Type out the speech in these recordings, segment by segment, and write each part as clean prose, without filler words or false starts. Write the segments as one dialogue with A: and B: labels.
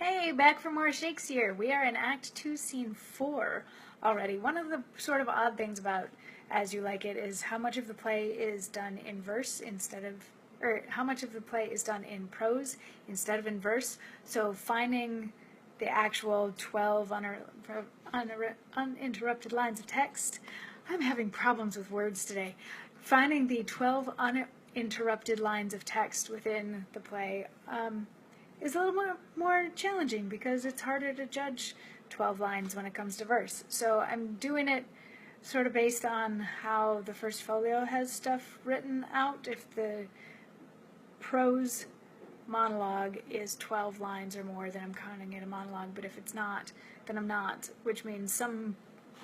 A: Hey, back for more Shakesyear. We are in Act 2, Scene 4 already. One of the sort of odd things about As You Like It is how much of the play is done in verse instead of, or how much of the play is done in prose instead of in verse. So finding the actual 12 uninterrupted lines of text. I'm having problems with words today. Finding the 12 uninterrupted lines of text within the play is a little more challenging because it's harder to judge 12 lines when it comes to verse. So I'm doing it sort of based on how the first folio has stuff written out. If the prose monologue is 12 lines or more, then I'm counting it a monologue, but if it's not, then I'm not, which means some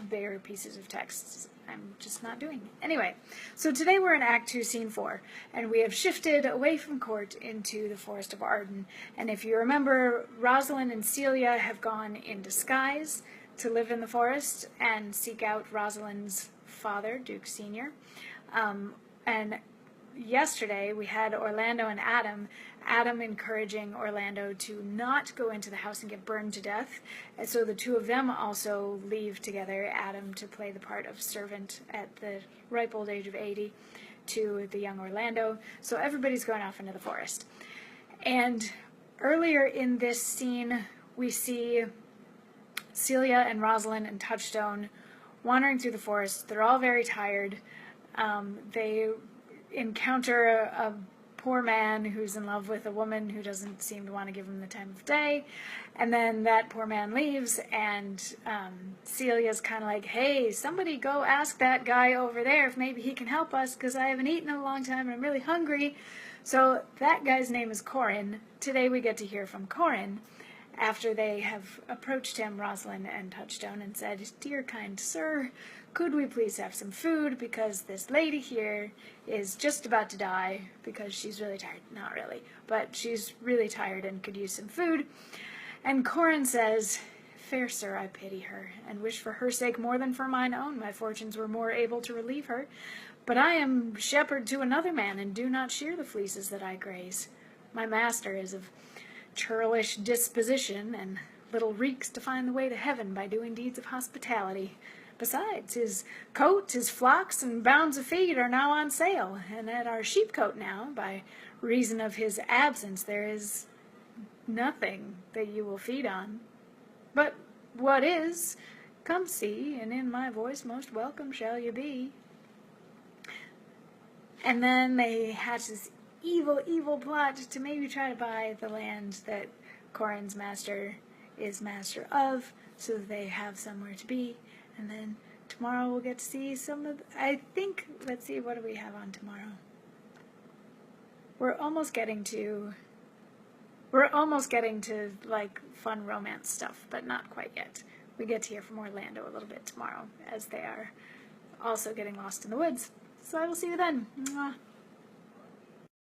A: bigger pieces of text I'm just not doing. Anyway, so today we're in Act 2, Scene 4, and we have shifted away from court into the Forest of Arden. And if you remember, Rosalind and Celia have gone in disguise to live in the forest and seek out Rosalind's father, Duke Senior. And yesterday we had Orlando and Adam encouraging Orlando to not go into the house and get burned to death. And so the two of them also leave together, Adam to play the part of servant at the ripe old age of 80 to the young Orlando. So everybody's going off into the forest. And earlier in this scene, we see Celia and Rosalind and Touchstone wandering through the forest. They're all very tired. They encounter a poor man who's in love with a woman who doesn't seem to want to give him the time of day, and then that poor man leaves, and Celia's kind of like, hey, somebody go ask that guy over there if maybe he can help us, because I haven't eaten in a long time and I'm really hungry. So that guy's name is Corin. Today we get to hear from Corin after they have approached him, Rosalind and Touchstone, and said, dear kind sir, could we please have some food, because this lady here is just about to die because she's really tired. Not really, but she's really tired and could use some food. And Corin says, fair sir, I pity her, and wish for her sake more than for mine own. My fortunes were more able to relieve her, but I am shepherd to another man, and do not shear the fleeces that I graze. My master is of churlish disposition, and little reeks to find the way to heaven by doing deeds of hospitality. Besides, his coat, his flocks, and bounds of feed are now on sale, and at our sheepcote now, by reason of his absence, there is nothing that you will feed on. But what is, come see, and in my voice most welcome shall you be. And then they hatch this evil plot to maybe try to buy the land that Corin's master is master of, so that they have somewhere to be. And then tomorrow we'll get to see some of, let's see, what do we have on tomorrow? We're almost getting to like fun romance stuff, but not quite yet. We get to hear from Orlando a little bit tomorrow, as they are also getting lost in the woods. So I will see you then. Mwah.